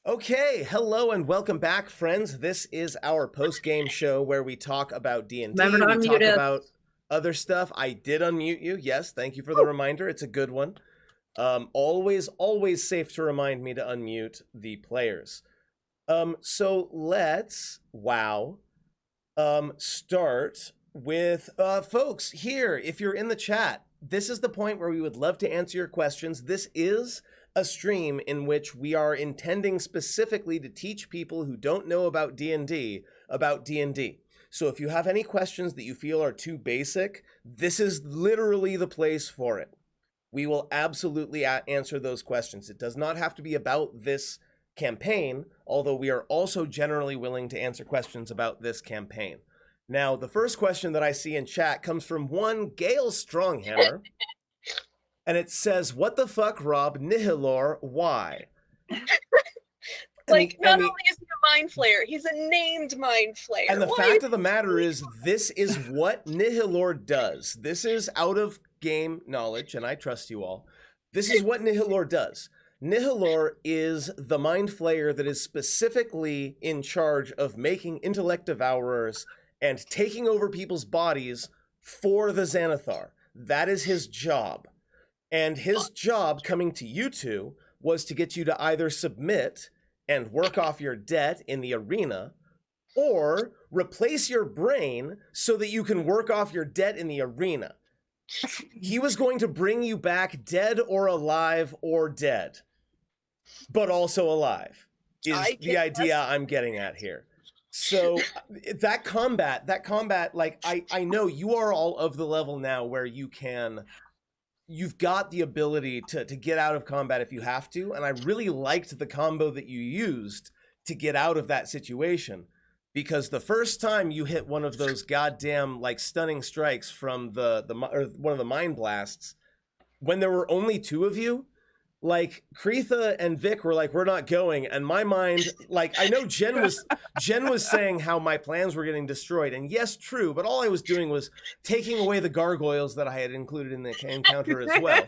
Okay, hello and welcome back, friends. This is our post-game show where we talk about D&D, Remember to we unmute talk us. about other stuff. I did unmute you. Yes, thank you for the reminder. It's a good one. Always safe to remind me to unmute the players. So let's, start with, folks, here, if you're in the chat, this is the point where we would love to answer your questions. This is a stream in which we are intending specifically to teach people who don't know about D&D about D&D. So if you have any questions that you feel are too basic, this is literally the place for it. We will absolutely answer those questions. It does not have to be about this campaign, although we are also generally willing to answer questions about this campaign. Now, the first question that I see in chat comes from one Gail Stronghammer, and it says, "What the fuck, Rob? Nihilor, why?" Not only is he a mind flayer, he's a named mind flayer. And the fact of the matter is, this is what Nihilor does. This is out of game knowledge, and I trust you all. This is what Nihilor does. Nihilor is the mind flayer that is specifically in charge of making intellect devourers and taking over people's bodies for the Xanathar. That is his job. And his job coming to you two was to get you to either submit and work off your debt in the arena, or replace your brain so that you can work off your debt in the arena. He was going to bring you back dead or alive or dead, but also alive, is the idea I'm getting at here. So that combat, like, I know you are all of the level now where you've got the ability to get out of combat if you have to, and I really liked the combo that you used to get out of that situation, because the first time you hit one of those goddamn, like, stunning strikes from one of the mind blasts, when there were only two of you, like, Kreetha and Vic were like, "We're not going," and my mind, like, I know Jen was saying how my plans were getting destroyed, and yes, true, but all I was doing was taking away the gargoyles that I had included in the encounter as well.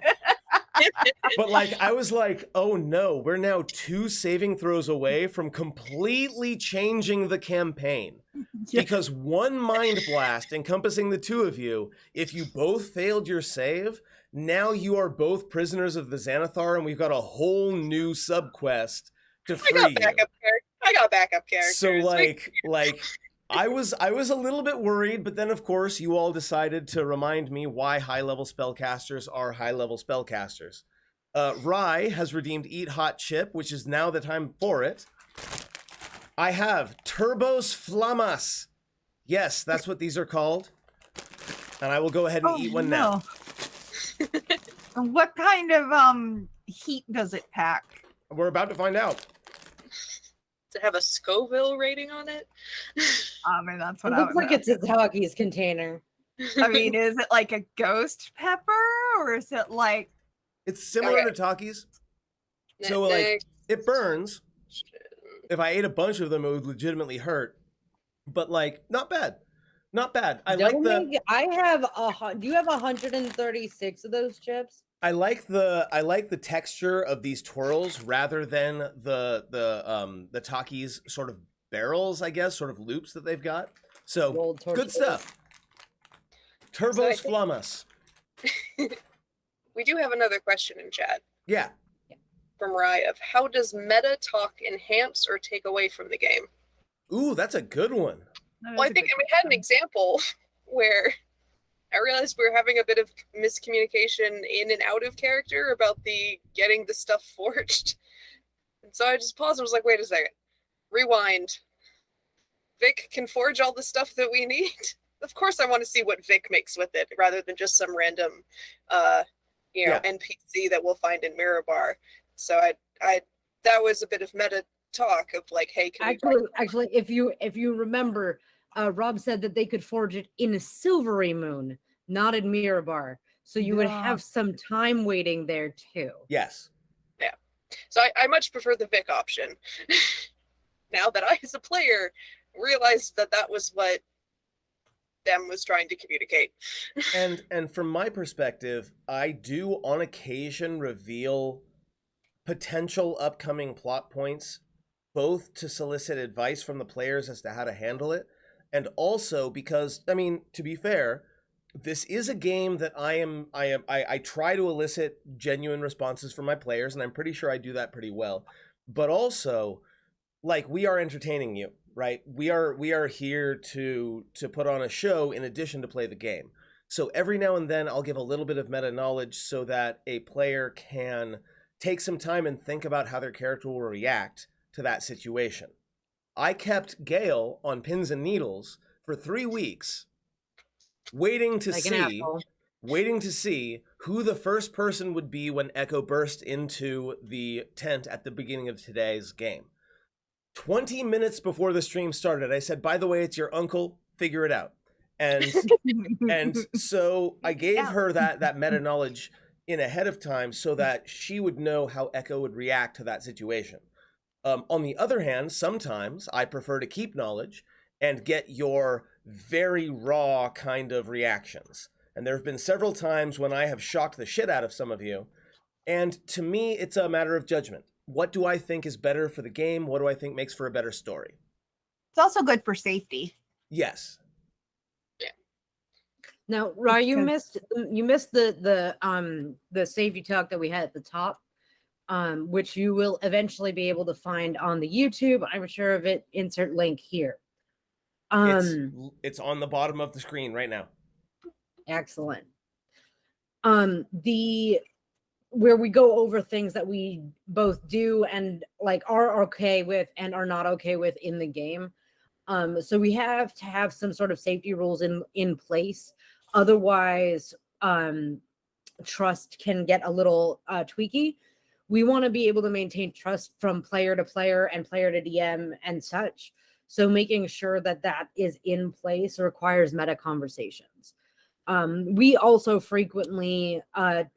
But, like, I was like, oh no, we're now 2 saving throws away from completely changing the campaign. Yeah. Because one mind blast encompassing the two of you, if you both failed your save, now you are both prisoners of the Xanathar, and we've got a whole new subquest to free you. I got backup characters. So, like, I was a little bit worried, but then, of course, you all decided to remind me why high-level spellcasters are high-level spellcasters. Rye has redeemed Eat Hot Chip, which is now the time for it. I have Turbos Flamas. Yes, that's what these are called. And I will go ahead and eat one now. What kind of heat does it pack? We're about to find out. Does it have a Scoville rating on it? I mean, that's what it looks like. It's a Talkies container. I mean, is it like a ghost pepper, or is it like... It's similar to Talkies. So, like, it burns. If I ate a bunch of them, it would legitimately hurt. But, like, not bad. Not bad. Do you have 136 of those chips? I like the texture of these twirls rather than the Takis sort of barrels, I guess, sort of loops that they've got. So good stuff. Turbos Flamas. We do have another question in chat. Yeah. From Rye of, how does meta talk enhance or take away from the game? Ooh, that's a good one. Well, I think we had an example where I realized we were having a bit of miscommunication in and out of character about the getting the stuff forged. And so I just paused and was like, wait a second. Rewind. Vic can forge all the stuff that we need? Of course I want to see what Vic makes with it, rather than just some random NPC that we'll find in Mirabar. So I that was a bit of meta talk of like, hey, actually, if you remember, Rob said that they could forge it in a Silvery Moon, not in Mirabar. So you would have some time waiting there too. Yes. Yeah. So I much prefer the Vic option. Now that I, as a player, realized that was what them was trying to communicate. and from my perspective, I do on occasion reveal potential upcoming plot points both to solicit advice from the players as to how to handle it, and also because, I mean, to be fair, this is a game that I try to elicit genuine responses from my players, and I'm pretty sure I do that pretty well. But also, like, we are entertaining you, right? We are here to put on a show in addition to play the game. So every now and then I'll give a little bit of meta knowledge so that a player can take some time and think about how their character will react to that situation. I kept Gale on pins and needles for 3 weeks, waiting to see who the first person would be when Echo burst into the tent at the beginning of today's game. 20 minutes before the stream started, I said, by the way, it's your uncle, figure it out. And so I gave her that meta knowledge in ahead of time so that she would know how Echo would react to that situation. On the other hand, sometimes I prefer to keep knowledge and get your very raw kind of reactions. And there have been several times when I have shocked the shit out of some of you. And to me, it's a matter of judgment. What do I think is better for the game? What do I think makes for a better story? It's also good for safety. Yes. Now, Ra, you missed the safety talk that we had at the top, which you will eventually be able to find on the YouTube. I'm sure of it. Insert link here. It's on the bottom of the screen right now. Excellent. Where we go over things that we both do and like are okay with and are not okay with in the game. So we have to have some sort of safety rules in place. Otherwise, trust can get a little tweaky. We want to be able to maintain trust from player to player and player to DM and such. So making sure that that is in place requires meta conversations. We also frequently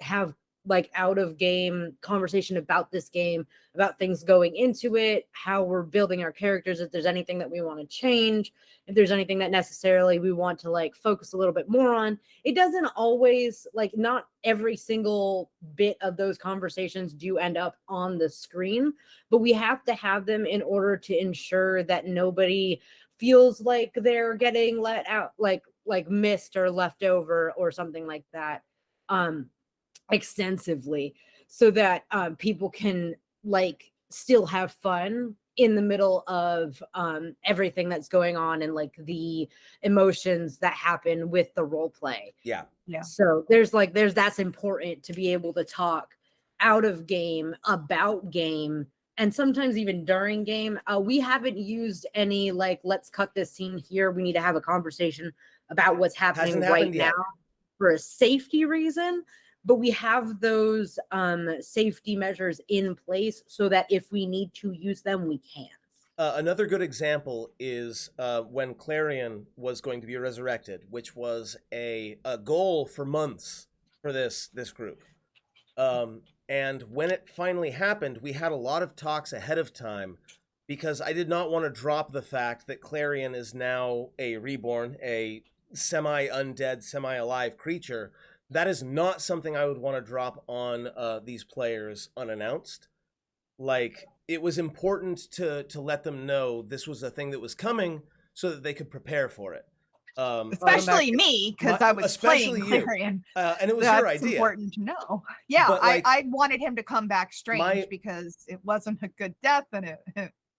have like out of game conversation about this game, about things going into it, how we're building our characters, if there's anything that we want to change, if there's anything that necessarily we want to like focus a little bit more on. It doesn't always, like, not every single bit of those conversations do end up on the screen, but we have to have them in order to ensure that nobody feels like they're getting let out, like missed or left over or something like that. Extensively, so that people can like still have fun in the middle of everything that's going on and like the emotions that happen with the role play. Yeah. So there's that's important to be able to talk out of game, about game, and sometimes even during game. We haven't used any like, let's cut this scene here, we need to have a conversation about what's happening right now for a safety reason. But we have those safety measures in place so that if we need to use them, we can. Another good example is when Clarion was going to be resurrected, which was a goal for months for this group. And when it finally happened, we had a lot of talks ahead of time because I did not want to drop the fact that Clarion is now a reborn, a semi-undead, semi-alive creature. That is not something I would want to drop on these players unannounced. Like, it was important to let them know this was a thing that was coming so that they could prepare for it. Especially me, because I was playing Clarion. And it was your idea. That's important to know. Yeah, like, I wanted him to come back strange because it wasn't a good death and it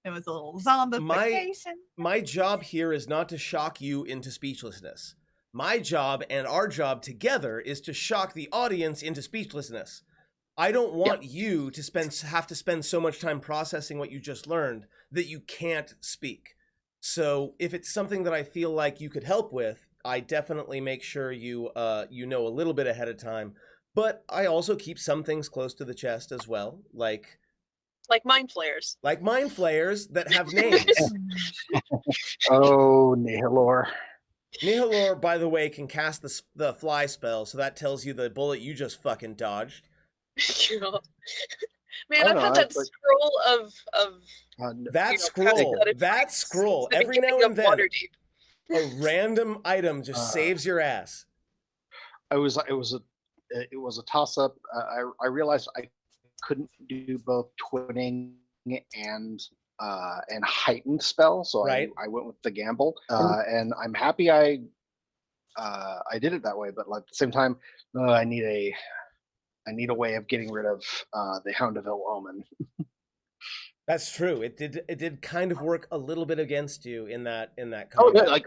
was a little zombification. My job here is not to shock you into speechlessness. My job and our job together is to shock the audience into speechlessness. I don't want you to have to spend so much time processing what you just learned that you can't speak. So if it's something that I feel like you could help with, I definitely make sure you know a little bit ahead of time. But I also keep some things close to the chest as well, like mind flayers. Like mind flayers that have names. Oh, Nihilor. Nihilor, by the way, can cast the fly spell, so that tells you the bullet you just fucking dodged. Man, I've had that scroll of that scroll. Every now and then, a random item just saves your ass. It was a toss up. I realized I couldn't do both twinning and and heightened spell, so right. I went with the gamble, and I'm happy I did it that way. But at the same time, I need a way of getting rid of the Hound of Ill Omen. That's true. It did kind of work a little bit against you in that combat. Oh yeah, like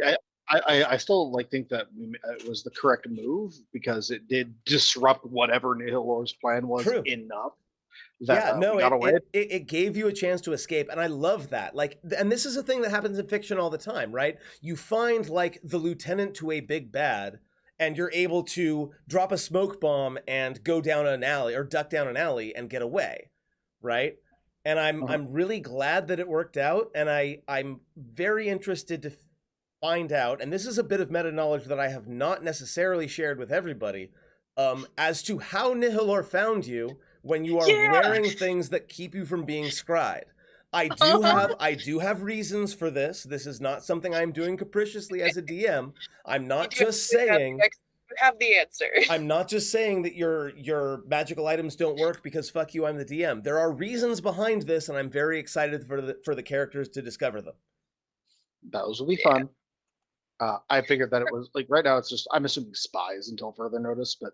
I still think that it was the correct move because it did disrupt whatever Nihilor's plan was enough. That, it gave you a chance to escape, and I love that. And this is a thing that happens in fiction all the time, right? You find the lieutenant to a big bad, and you're able to drop a smoke bomb and go down an alley or duck down an alley and get away, right? And I'm really glad that it worked out, and I'm very interested to find out, and this is a bit of meta knowledge that I have not necessarily shared with everybody, as to how Nihilor found you when you are wearing things that keep you from being scryed. I do have reasons for this. This is not something I'm doing capriciously as a DM. I'm not just saying you have the answer. I'm not just saying that your magical items don't work because fuck you, I'm the DM. There are reasons behind this, and I'm very excited for the characters to discover them. Those will be fun. I figured that it was right now it's just I'm assuming spies until further notice, but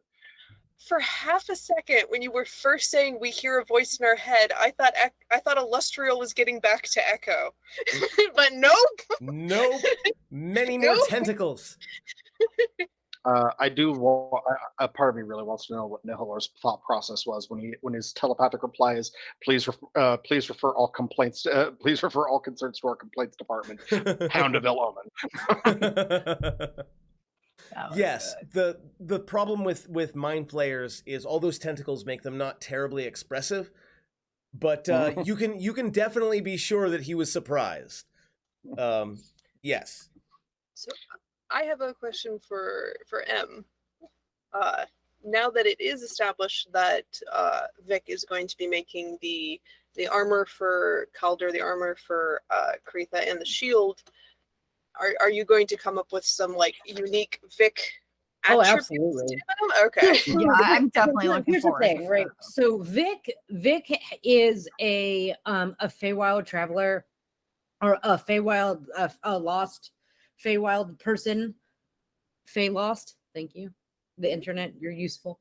for half a second when you were first saying we hear a voice in our head, I thought Illustrial was getting back to Echo. But nope. Nope. Many more tentacles. I do. A part of me really wants to know what Nihilor's thought process was when his telepathic reply is, "Please refer all complaints. Please refer all concerns to our complaints department." Hound of Ill Omen. Yes, the problem with mind flayers is all those tentacles make them not terribly expressive, but you can definitely be sure that he was surprised. Yes. So I have a question for M. Now that it is established that Vic is going to be making the armor for Calder, the armor for Karitha, and the shield, are you going to come up with some unique Vic attributes? Oh, absolutely. Okay. Yeah, I'm definitely looking forward to it. Right. So Vic is a Feywild traveler, or a Feywild a lost Feywild person. Fey lost. Thank you. The internet, you're useful.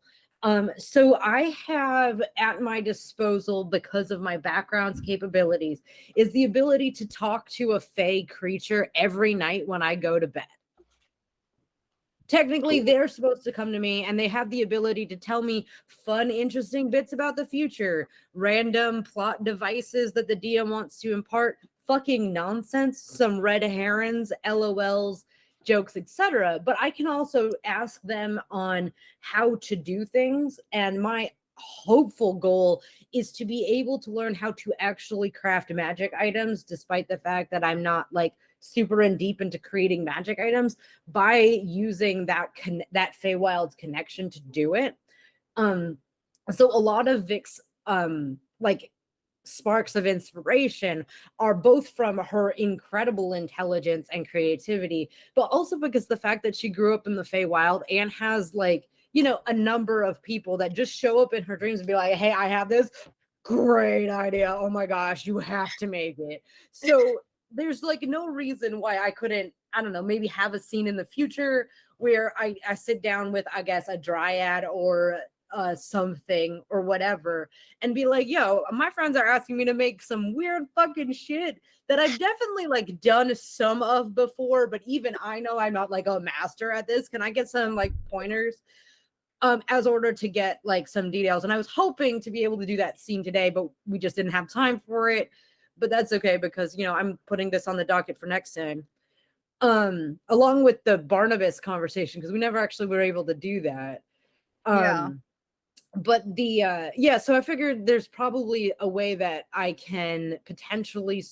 So I have at my disposal, because of my background's capabilities, is the ability to talk to a Fey creature every night when I go to bed. Technically, they're supposed to come to me, and they have the ability to tell me fun, interesting bits about the future, random plot devices that the DM wants to impart, fucking nonsense, some red herrings, LOLs, jokes, etc. But I can also ask them on how to do things, and my hopeful goal is to be able to learn how to actually craft magic items, despite the fact that I'm not super in deep into creating magic items, by using that Feywild's connection to do it. So a lot of Vic's sparks of inspiration are both from her incredible intelligence and creativity, but also because the fact that she grew up in the Feywild and has a number of people that just show up in her dreams and be like, hey, I have this great idea. Oh my gosh, you have to make it. So there's no reason why I couldn't, I don't know, maybe have a scene in the future where I sit down with, I guess, a dryad or something or whatever and be like, yo, my friends are asking me to make some weird fucking shit that I've definitely done some of before, but even I know I'm not a master at this. Can I get some pointers as order to get some details? And I was hoping to be able to do that scene today, but we just didn't have time for it. But that's okay, because I'm putting this on the docket for next time, along with the Barnabas conversation, because we never actually were able to do that. But so I figured there's probably a way that I can potentially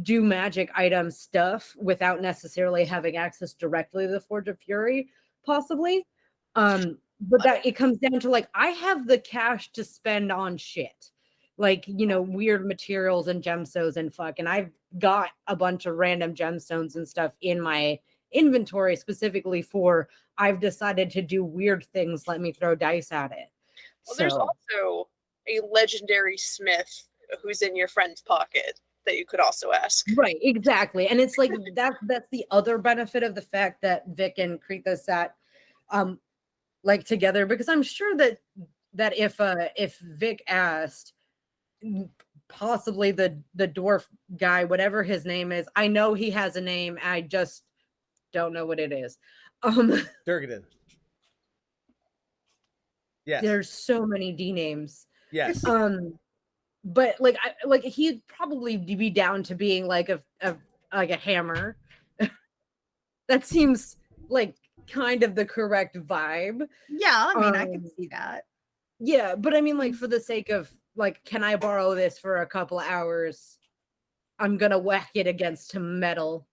do magic item stuff without necessarily having access directly to the Forge of Fury, possibly. But that it comes down to I have the cash to spend on shit, weird materials and gemstones and and I've got a bunch of random gemstones and stuff in my inventory specifically for I've decided to do weird things, let me throw dice at it. Well, there's also a legendary smith who's in your friend's pocket. that you could also ask. Right, exactly. And it's like that's the other benefit of the fact that Vic and Krita sat like together, because I'm sure that if Vic asked possibly the dwarf guy, whatever his name is, I know he has a name, I just don't know what it is. Durgadin. Yes. There's so many D names. Yes. But like he'd probably be down to being like a hammer. That seems like kind of the correct vibe. Yeah, I mean, I can see that. Yeah, but I mean, like, for the sake of like, can I borrow this for a couple hours? I'm gonna whack it against metal.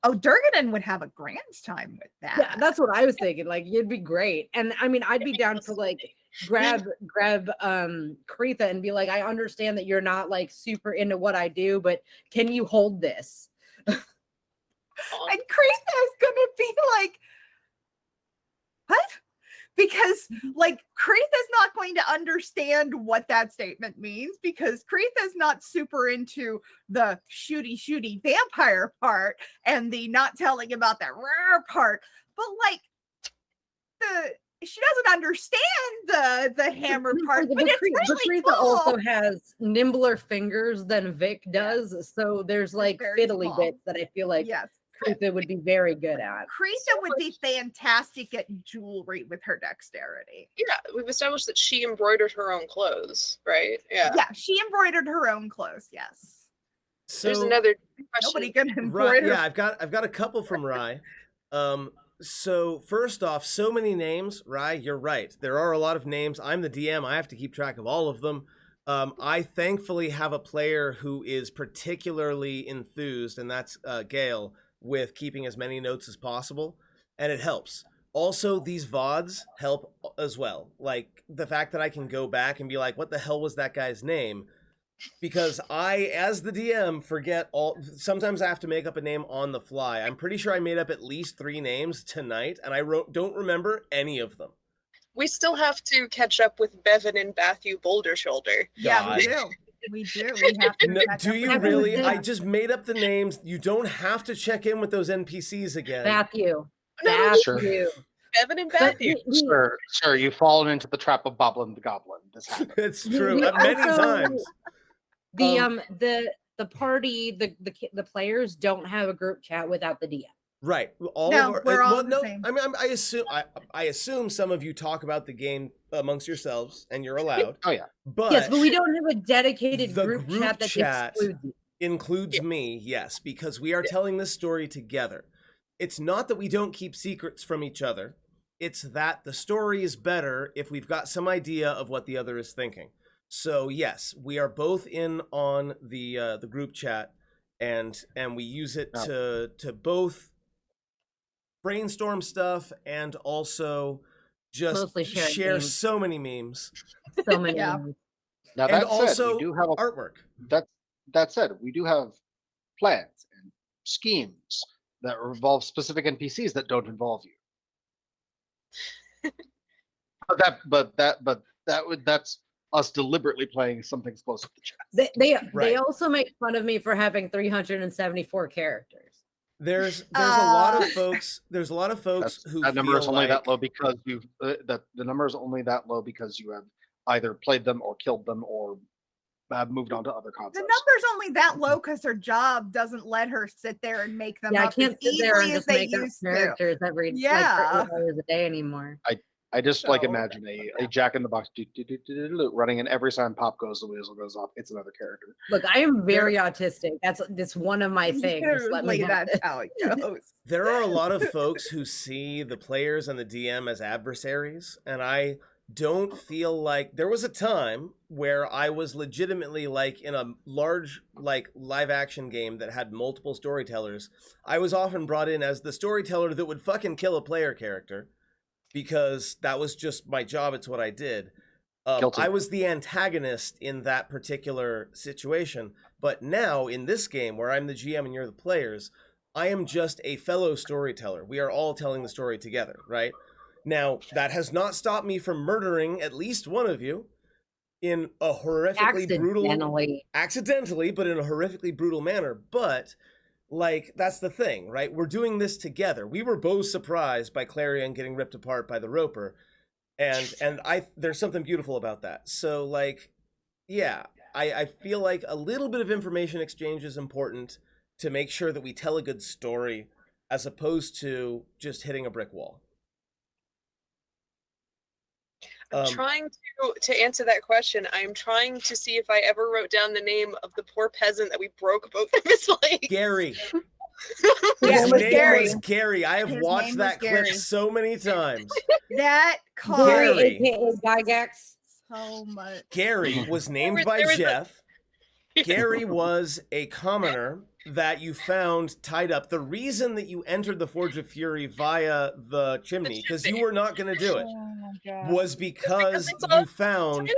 Oh, Durgadin would have a grand time with that. Yeah, that's what I was thinking. Like, it'd be great. And I mean, I'd be down to like grab Krita and be like, I understand that you're not like super into what I do, but can you hold this? And Krita is gonna be like, what? Because like Krita's not going to understand what that statement means, because Krita's not super into the shooty vampire part and the not telling about that rare part, but like she doesn't understand the hammer part. But it's really Krita cool. also has nimbler fingers than Vic does, so there's like Very fiddly small. bits that I feel like Yes. Krita would be very good at. Krita would be fantastic at jewelry with her dexterity. Yeah, we've established that she embroidered her own clothes, right? Yeah. Yeah, she embroidered her own clothes. Yes. So There's another question. Nobody can embroider. yeah, I've got a couple from Rye. So first off, so many names, Rye, you're right. There are a lot of names. I'm the DM. I have to keep track of all of them. I thankfully have a player who is particularly enthused, and that's Gail, with keeping as many notes as possible, and it helps. Also, these VODs help as well. Like, the fact that I can go back and be like, what the hell was that guy's name? Because I, as the DM, forget all... Sometimes I have to make up a name on the fly. I'm pretty sure I made up at least 3 names tonight, and I don't remember any of them. We still have to catch up with Bevan and Bathu Boulder Shoulder. Yeah, we do. We do. We have to. No, do you really? I just made up the names. You don't have to check in with those NPCs again. Matthew. Sure. Bevan and Bathu. Sure, you've fallen into the trap of Boblin the Goblin. This happens. It's true. Many times. The party, the players don't have a group chat without the DM. Right. We're all the same. I mean, I assume some of you talk about the game amongst yourselves, and you're allowed. Oh yeah. But yes, but we don't have a dedicated the group chat that excludes you. Includes me, yes, because we are telling this story together. It's not that we don't keep secrets from each other. It's that the story is better if we've got some idea of what the other is thinking. So yes, we are both in on the group chat, and we use it to both brainstorm stuff and also just share so many memes. So many Yeah. memes. Now And that also said, we do have artwork. That said, we do have plans and schemes that involve specific NPCs that don't involve you. That's us deliberately playing something close to the chest. They also make fun of me for having 374 characters. There's a lot of folks. There's a lot of folks who that number is only like, that low because you've the number is only that low because you have either played them or killed them or have moved on to other concepts. The number's only that low because her job doesn't let her sit there and make them up I can't as sit there and easily as just they make up used to. characters every like, 8 hours a day anymore. I just like imagine a Jack in the Box running, and every time pop goes, the whistle goes off. It's another character. Look, I am very autistic. That's one of my things. Literally, that's how it goes. There are a lot of folks who see the players and the DM as adversaries, and I don't feel like there was a time where I was legitimately like in a large like live action game that had multiple storytellers. I was often brought in as the storyteller that would fucking kill a player character because that was just my job. It's what I did. I was the antagonist in that particular situation. But now in this game where I'm the GM and you're the players, I am just a fellow storyteller. We are all telling the story together, right? Now, that has not stopped me from murdering at least one of you. in a horrifically brutal, accidentally, but in a horrifically brutal manner. But like, that's the thing, right? We're doing this together. We were both surprised by Clarion getting ripped apart by the Roper, and there's something beautiful about that. So like, yeah, I feel like a little bit of information exchange is important to make sure that we tell a good story, as opposed to just hitting a brick wall. I'm trying to answer that question. I'm trying to see if I ever wrote down the name of the poor peasant that we broke both of his legs. Gary. Yeah, His it was name Gary. was Gary. I have His watched name that was clip Gary. so many times. That Gary. caused Gygax. so much. Gary was named by Jeff. Gary was a commoner that you found tied up. The reason that you entered the Forge of Fury via the chimney, because you were not going to do it, Oh my God. was because it's all you found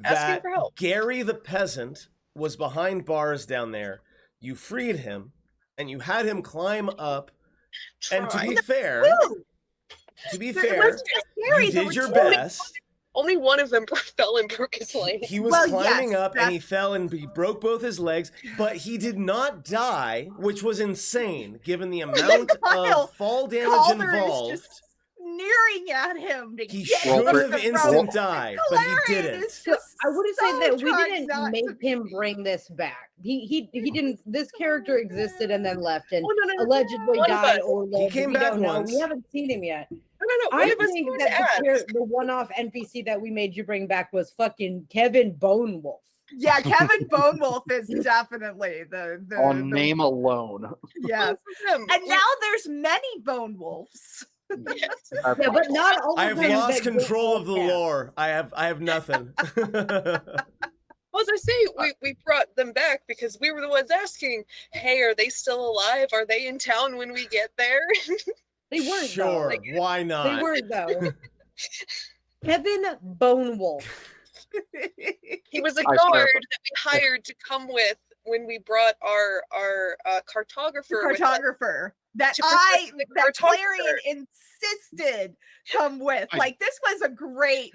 asking that for help. Gary the peasant was behind bars down there. You freed him, and you had him climb up. And to be fair, you did your best. Only one of them fell and broke his leg. He was climbing up and he fell and he broke both his legs, but he did not die, which was insane given the amount of fall damage Calder involved. is just sneering at him to He get should him have the instant rope. died, but he Clarion didn't. is just I would so say that we trying didn't not to make him be- bring this back. He didn't. This character existed and then left, and Oh, no. allegedly One of died us. or lived. came we back don't know. once. We haven't seen him yet. No. I One of us think was that asked. the one-off NPC that we made you bring back was fucking Kevin Bone Wolf. Yeah, Kevin Bone Wolf is definitely the On name alone. Yes. And now there's many Bone Wolves. Yes. Yeah, but not all of I have them lost that go control all of the cast. lore. I have nothing. Well, as I say, we brought them back because we were the ones asking, hey, are they still alive? Are they in town when we get there? They weren't. Sure, Though. why not? They weren't though. Kevin Bone Wolf. He was a I guard swear. that we hired to come with when we brought our cartographer. with us. Cartographer that To protect the that cartographer. Clarion insisted come with. Like, this was a great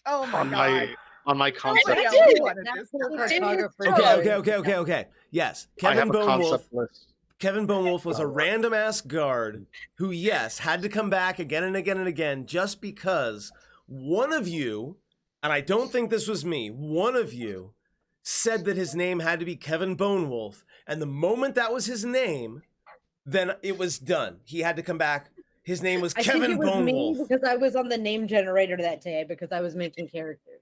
oh my God. On my concept. Nobody I else did. wanted That's this. the Cartographer. cartographer. Okay. Yes, I have Kevin a Bone Wolf. concept list. Kevin Bone Wolf was a random ass guard who, yes, had to come back again and again and again just because one of you, and I don't think this was me, one of you said that his name had to be Kevin Bone Wolf, and the moment that was his name, then it was done. He had to come back. His name was I Kevin think it was Bone me Wolf. because I was on the name generator that day because I was making characters.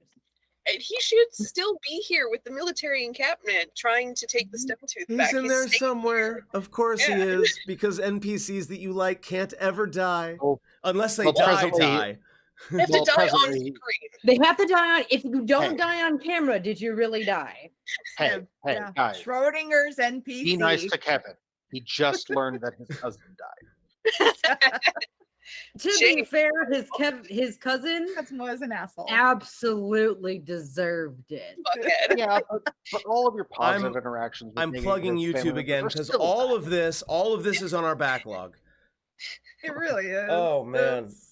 And he should still be here with the military encampment trying to take the stone tooth He's back. in there staying somewhere. here. Of course he Yeah. is, because NPCs that you like can't ever die. Oh. Unless they Well, die. presently- They have Well, to die on presently- screen. They have to die on. If you don't Hey. die on camera, did you really die? Hey, Yeah. guys, Schrodinger's NPC. be nice to Kevin. He just learned that his cousin died. To be Shame. fair, his cousin That was an asshole. absolutely deserved it. Fuckhead. Yeah, but all of your positive I'm- interactions. With I'm me plugging and his YouTube family again members are because still all bad. of this is on our backlog. It really is. Oh, man. It's-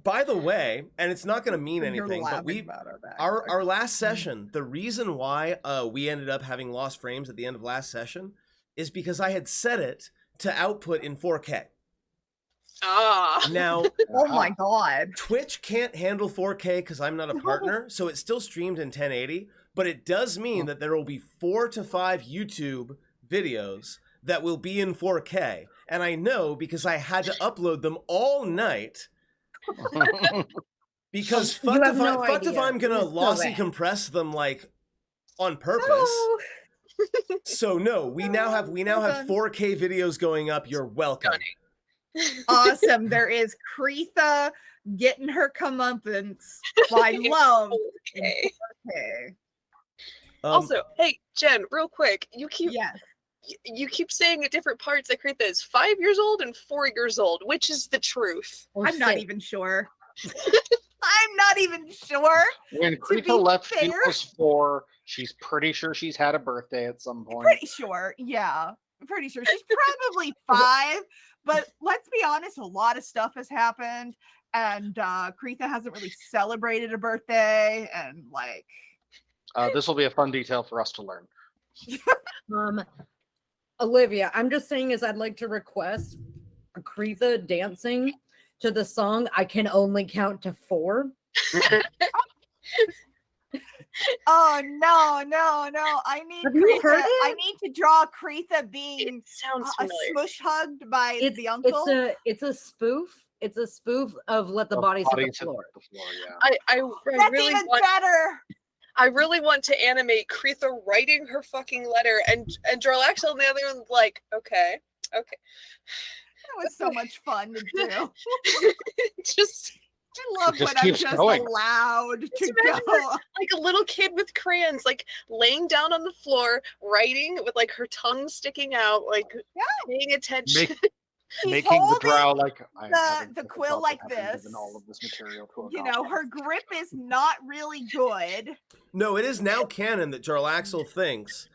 By the way, and it's not going to mean You're anything, but laughing about our back. our last session, the reason why we ended up having lost frames at the end of last session is because I had set it to output in 4K. Ah. Now, Oh my God. Twitch can't handle 4K because I'm not a partner, so it's still streamed in 1080, but it does mean that there will be 4 to 5 YouTube videos that will be in 4K. And I know because I had to upload them all night because You fuck have if, no fuck if idea. I'm gonna It's so lossy bad. compress them like on purpose. No. So no, we now have done. 4K videos going up. You're welcome. Awesome. There is Creetha getting her comeuppance by love. Okay. Okay. Also, hey Jen, real quick, you keep Yes. you keep saying at different parts that Kritha is 5 years old and 4 years old. Which is the truth? Or I'm not six. even sure. I'm not even sure. When be Creetha left, she fair- was 4. She's pretty sure she's had a birthday at some point. Pretty sure. Yeah. I'm pretty sure. She's probably 5. But let's be honest, a lot of stuff has happened. And Creetha hasn't really celebrated a birthday. And like, This will be a fun detail for us to learn. Olivia, I'm just saying is I'd like to request Kretha dancing to the song I Can Only Count to 4. Oh no! I need Have you heard Kretha. I it? need to draw Kretha being It sounds familiar. smush hugged by the uncle. It's a spoof. It's a spoof of Let the Bodies Hit the Floor. Yeah. I That's really even want better. I really want to animate Kretha writing her fucking letter and Jarlaxle and the other one's like, okay. That was so much fun to do. Just I love It just when I'm keeps just going. allowed to imagine go. like a little kid with crayons, like laying down on the floor, writing with like her tongue sticking out, like paying attention. He's Making the holding brow like the quill like this. All of this material to You know, her grip is not really good. No, it is now canon that Jarlaxle thinks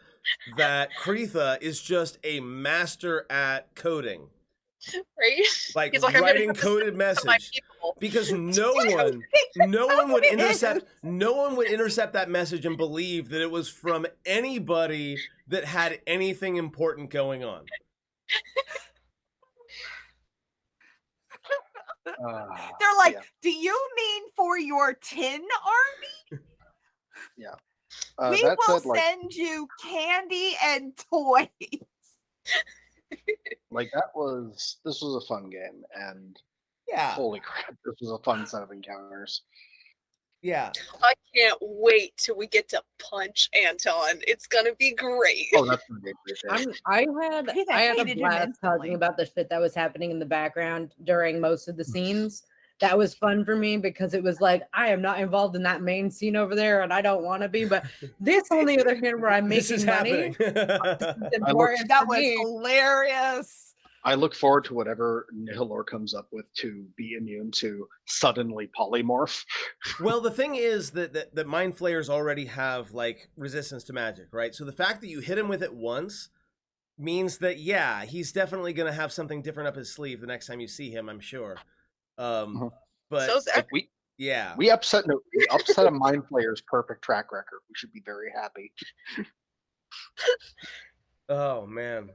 that Kretha is just a master at coding. Right? Like He's like, I'm gonna writing have to coded send my message. people. Because no one would intercept that message and believe that it was from anybody that had anything important going on. They're like, do you mean for your tin army? We that will said, like, send you candy and toys. this was a fun game, and Yeah. holy crap, this was a fun set of encounters. Yeah. I can't wait till we get to punch Anton. It's gonna be great. Oh, that's gonna be a great day. I had a hated him blast instantly. talking about the shit that was happening in the background during most of the scenes. That was fun for me because it was like I am not involved in that main scene over there, and I don't want to be. But this, on the other hand, where I'm This is making money, happening. is important That for was me. hilarious. I look forward to whatever Nihilor comes up with to be immune to suddenly polymorph. Well, the thing is that mind flayers already have like resistance to magic, right? So the fact that you hit him with it once means that he's definitely going to have something different up his sleeve the next time you see him, I'm sure. But So Zach, We upset a mind flayer's perfect track record. We should be very happy. Oh man.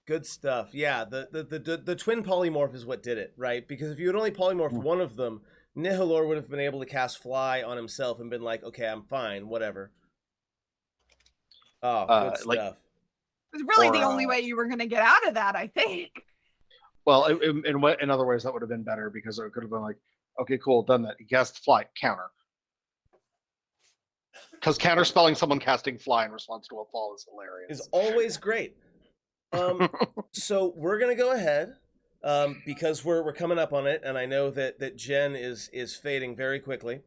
Good stuff. Yeah, the twin polymorph is what did it, right? Because if you had only polymorphed one of them, Nihilor would have been able to cast Fly on himself and been like, okay, I'm fine, whatever. Oh, good stuff. It was really the only way you were going to get out of that, I think. Well, in other ways, that would have been better because it could have been like, okay, cool, done that. He cast Fly, counter. Because counterspelling someone casting Fly in response to a fall is hilarious. Is always great. So we're gonna go ahead because we're coming up on it, and I know that Jen is fading very quickly.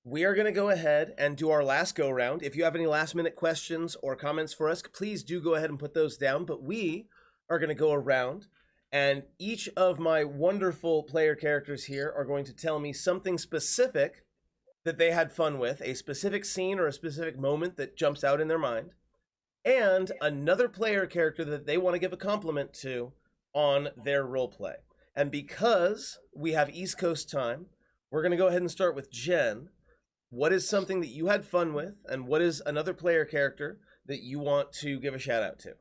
We are gonna go ahead and do our last go round. If you have any last minute questions or comments for us, please do go ahead and put those down. But we are gonna go around, and each of my wonderful player characters here are going to tell me something specific that they had fun with, a specific scene or a specific moment that jumps out in their mind, and another player character that they want to give a compliment to on their roleplay. And because we have East Coast time, we're going to go ahead and start with Jen. What is something that you had fun with, and what is another player character that you want to give a shout out to?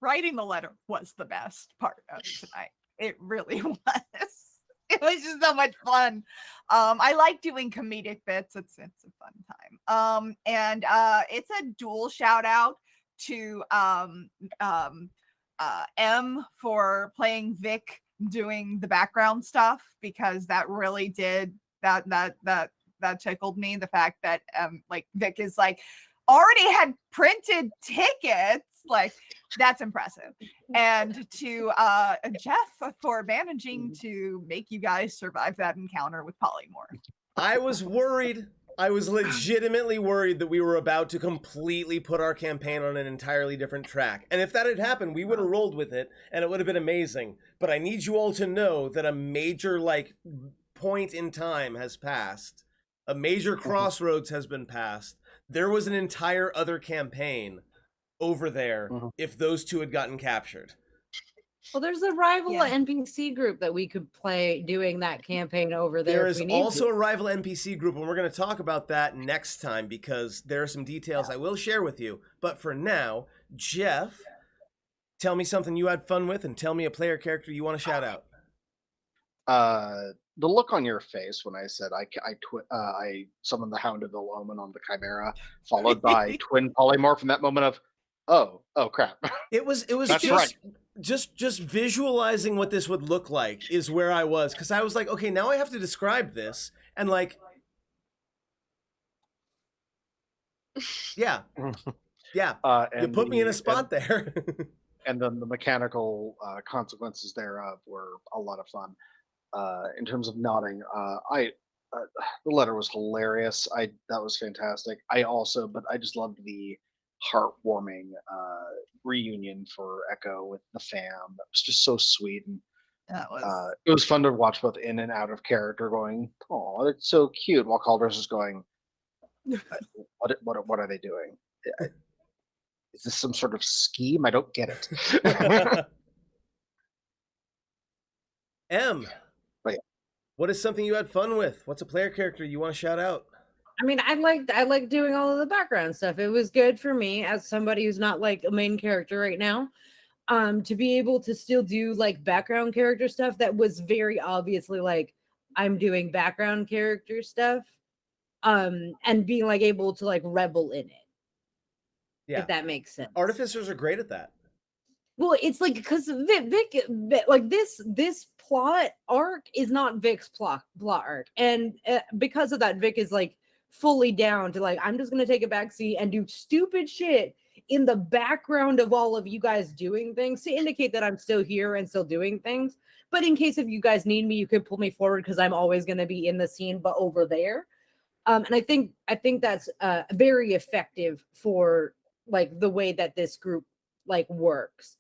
Writing the letter was the best part of tonight. It really was. It was just so much fun. I like doing comedic bits. It's a fun time. And it's a dual shout out to M for playing Vic doing the background stuff, because that really did that tickled me. The fact that like Vic is like already had printed tickets, like that's impressive. And to Jeff for managing to make you guys survive that encounter with Polymorph. I was worried. I was legitimately worried that we were about to completely put our campaign on an entirely different track. And if that had happened, we would have rolled with it and it would have been amazing. But I need you all to know that a major point in time has passed. A major crossroads has been passed. There was an entire other campaign over there if those two had gotten captured. Well, there's a rival Yeah. NPC group that we could play doing that campaign over there. There if is we need also to. a rival NPC group, and we're going to talk about that next time because there are some details I will share with you. But for now, Jeff, tell me something you had fun with, and tell me a player character you want to shout out. The look on your face when I said I summoned the Hound of the Omen on the Chimera, followed by twin polymorph, in that moment of, oh crap. It was That's just visualizing what this would look like is where I was, because I was like, okay, now I have to describe this, and like, yeah, you And put me in a spot there. and then the mechanical consequences thereof were a lot of fun. In terms of nodding, the letter was hilarious. That was fantastic. I just loved the heartwarming reunion for Echo with the fam. That was just so sweet, and That was it was fun to watch both in and out of character going, oh, it's so cute, while Calder's just going, what are they doing? Is this some sort of scheme? I don't get it. M. But yeah. What is something you had fun with? What's a player character you want to shout out? I mean, I like doing all of the background stuff. It was good for me as somebody who's not like a main character right now, to be able to still do like background character stuff that was very obviously like I'm doing background character stuff, and being like able to like revel in it. Yeah, If that makes sense. artificers are great at that. Well, it's like because Vic, like this plot arc is not Vic's plot arc, and because of that, Vic is like fully down to like I'm just gonna take a backseat and do stupid shit in the background of all of you guys doing things to indicate that I'm still here and still doing things. But in case if you guys need me, you could pull me forward because I'm always gonna be in the scene, but over there. And I think that's very effective for like the way that this group like works.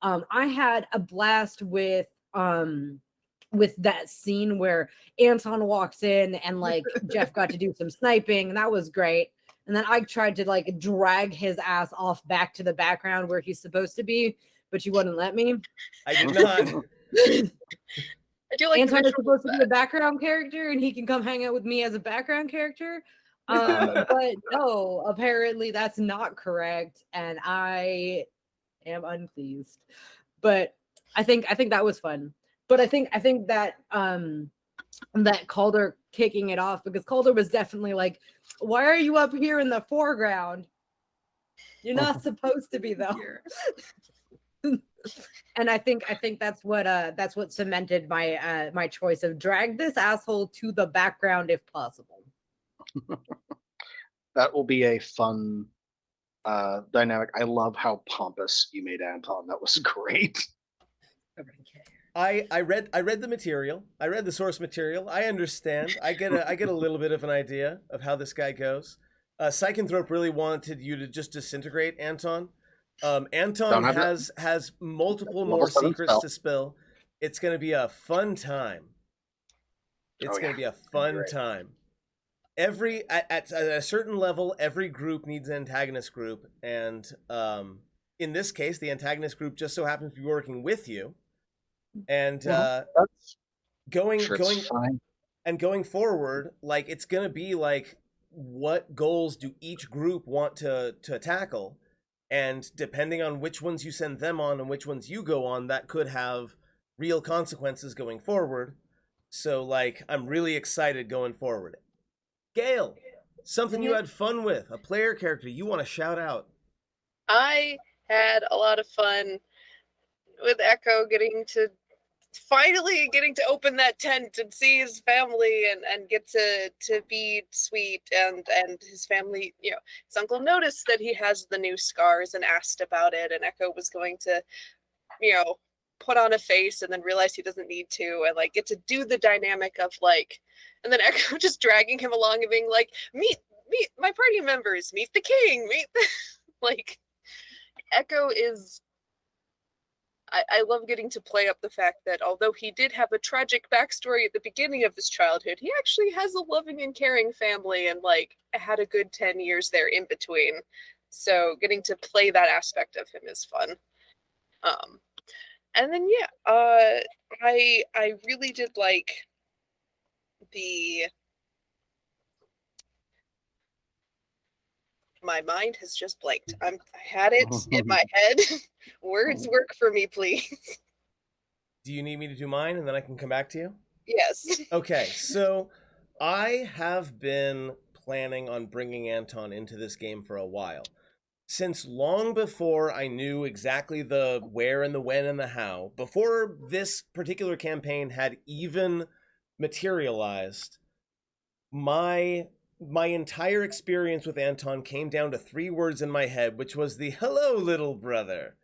I had a blast with that scene where Anton walks in and like Jeff got to do some sniping, and that was great. And then I tried to like drag his ass off back to the background where he's supposed to be, but you wouldn't let me. I did not. I do like Anton the is supposed to be a background character, and he can come hang out with me as a background character. But no, apparently that's not correct, and I am unpleased. But I think that was fun. But I think that that Calder kicking it off, because Calder was definitely like, why are you up here in the foreground? You're not supposed to be though. And I think that's what cemented my my choice of drag this asshole to the background if possible. That will be a fun dynamic. I love how pompous you made Anton. That was great. I read the material. I read the source material. I understand. I get a little bit of an idea of how this guy goes. Psychonthrope really wanted you to just disintegrate Anton. Anton has multiple more secrets to spill. It's going to be a fun time. It's going to be a fun time. At a certain level, every group needs an antagonist group, and in this case, the antagonist group just so happens to be working with you. And going forward, like it's going to be like, what goals do each group want to tackle? And depending on which ones you send them on and which ones you go on, that could have real consequences going forward. So, like, I'm really excited going forward. Gail, something you had fun with, a player character you want to shout out. I had a lot of fun with Echo finally getting to open that tent and see his family and get to be sweet, and his family, his uncle noticed that he has the new scars and asked about it, and Echo was going to put on a face and then realize he doesn't need to, and like get to do the dynamic of like, and then Echo just dragging him along and being like, meet my party members, meet the king, like Echo is, I love getting to play up the fact that although he did have a tragic backstory at the beginning of his childhood, he actually has a loving and caring family, and like had a good 10 years there in between. So getting to play that aspect of him is fun. And then I really did like my mind has just blanked. I had it in my head. Words work for me, please. Do you need me to do mine and then I can come back to you? Yes. Okay, so I have been planning on bringing Anton into this game for a while. Since long before I knew exactly the where and the when and the how, before this particular campaign had even materialized, my entire experience with Anton came down to 3 words in my head, which was the "hello, little brother."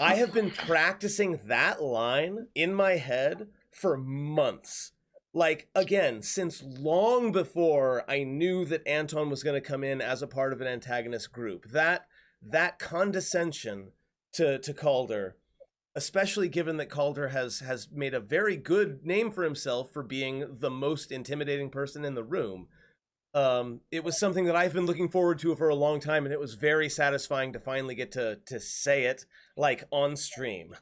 I have been practicing that line in my head for months. Like, again, since long before I knew that Anton was going to come in as a part of an antagonist group. That condescension to Calder, especially given that Calder has made a very good name for himself for being the most intimidating person in the room. It was something that I've been looking forward to for a long time, and it was very satisfying to finally get to say it, like, on stream.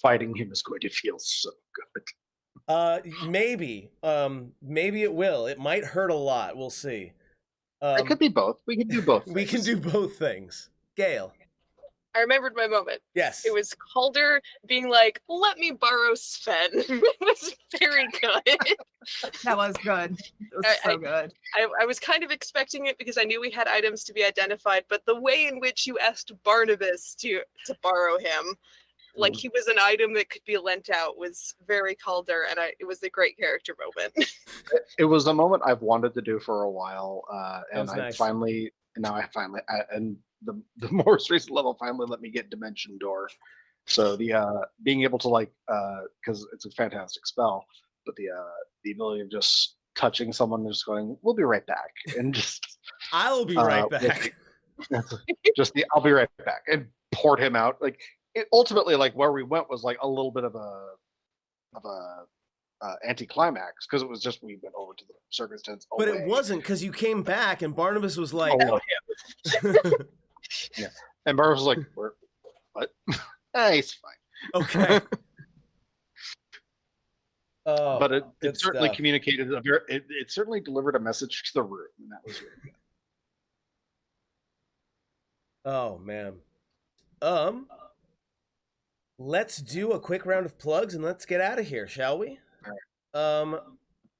Fighting him is going to feel so good. Maybe it will. It might hurt a lot. We'll see. It could be both. We can do both things. We can do both things. Gale. I remembered my moment. Yes. It was Calder being like, "Let me borrow Sven." It was very good. That was good. It was so good. I was kind of expecting it because I knew we had items to be identified, but the way in which you asked Barnabas to borrow him, like he was an item that could be lent out, was very Calder, and it was a great character moment. It was a moment I've wanted to do for a while, and nice. The most recent level finally let me get Dimension Door. So the being able to, like, because it's a fantastic spell, but the ability of just touching someone and just going, "We'll be right back," and just I'll be right back. I'll be right back, and poured him out. Like, it ultimately, like, where we went was like a little bit of a anticlimax, because it was just we went over to the circus tents. But it wasn't, because you came back and Barnabas was like, yeah, and Barnabas was like, "What?" He's fine. Okay. But it certainly stuff. communicated it certainly delivered a message to the room, and that was really good. Oh man. Let's do a quick round of plugs and let's get out of here, shall we? All right.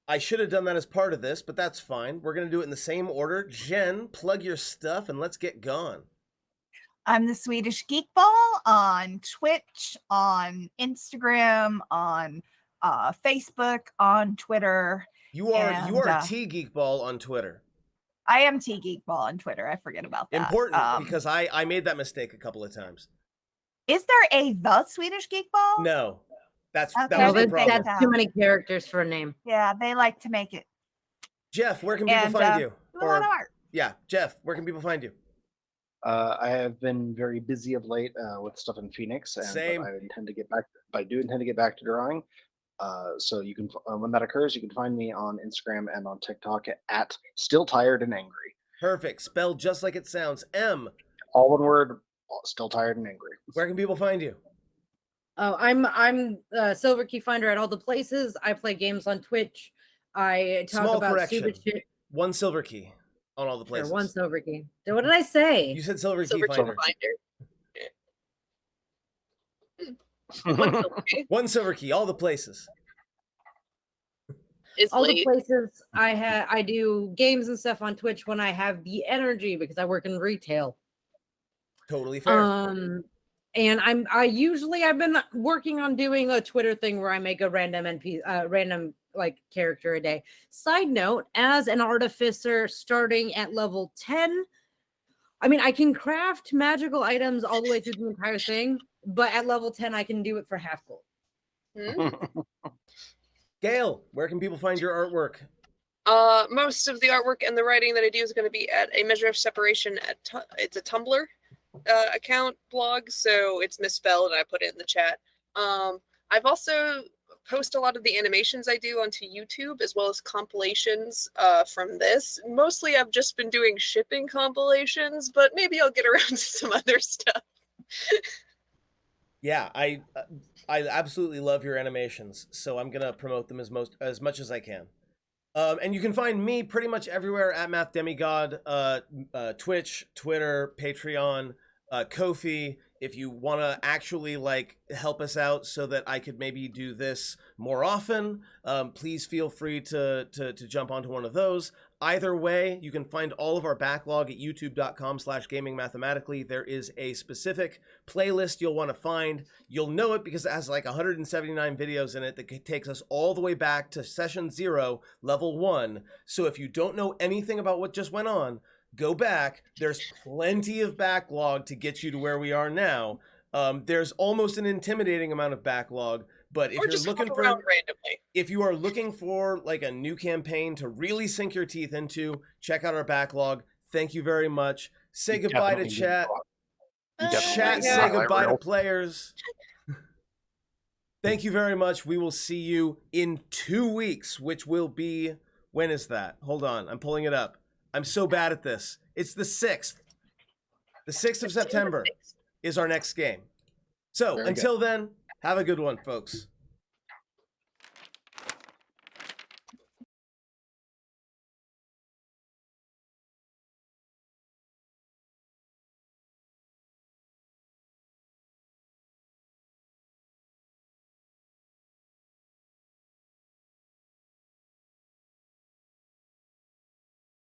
I should have done that as part of this, but that's fine. We're gonna do it in the same order. Jen, plug your stuff and let's get gone. I'm the Swedish Geek Ball on Twitch, on Instagram, on Facebook, on Twitter. You are T Geek Ball on Twitter. I am T Geek Ball on Twitter. I forget about that. Important, because I made that mistake a couple of times. Is there a the Swedish Geek Ball? No. That was No, the problem. that's too many characters for a name. Yeah, they like to make it. Jeff, where can people find you? Do a lot of art. Yeah, Jeff, where can people find you? I have been very busy of late with stuff in Phoenix, and Same. I intend to get back. I do intend to get back to drawing. So you can, when that occurs, you can find me on Instagram and on TikTok at Still Tired and Angry. Perfect. Spelled just like it sounds. M. All one word. Still Tired and Angry. Where can people find you? Oh, I'm Silver Key Finder at all the places. I play games on Twitch. I talk Small about correction. stupid shit. 1 silver key on all the places. Sure, 1 Silver Key. What did I say? You said Silver Key Key Finder. Finder. 1 silver key, all the places. It's all late. the places I do games and stuff on Twitch when I have the energy, because I work in retail. Totally fair. And I've been working on doing a Twitter thing where I make a random like character a day. Side note, as an artificer starting at level 10, I mean, I can craft magical items all the way through the entire thing, but at level 10, I can do it for half gold. Gail, where can people find your artwork? Most of the artwork and the writing that I do is going to be at A Measure of Separation. It's a Tumblr account blog, so it's misspelled, and I put it in the chat. I've also post a lot of the animations I do onto YouTube, as well as compilations from this. Mostly I've just been doing shipping compilations, but maybe I'll get around to some other stuff. Yeah, I absolutely love your animations, so I'm gonna promote them as much as I can. And you can find me pretty much everywhere at Math Demigod, Twitch, Twitter, Patreon, Ko-fi. If you want to actually like help us out so that I could maybe do this more often, please feel free to jump onto one of those. Either way, you can find all of our backlog at youtube.com/gamingmathematically. There is a specific playlist you'll want to find. You'll know it because it has like 179 videos in it that takes us all the way back to session 0, level 1. So if you don't know anything about what just went on, go back. There's plenty of backlog to get you to where we are now. There's almost an intimidating amount of backlog, but if you're looking for randomly, if you are looking for like a new campaign to really sink your teeth into, check out our backlog. Thank you very much. Say goodbye to chat. Chat, say goodbye to players. Thank you very much. We will see you in 2 weeks, which will be, when is that? Hold on, I'm pulling it up. I'm so bad at this. It's the 6th. The 6th of September is our next game. So until then, have a good one, folks.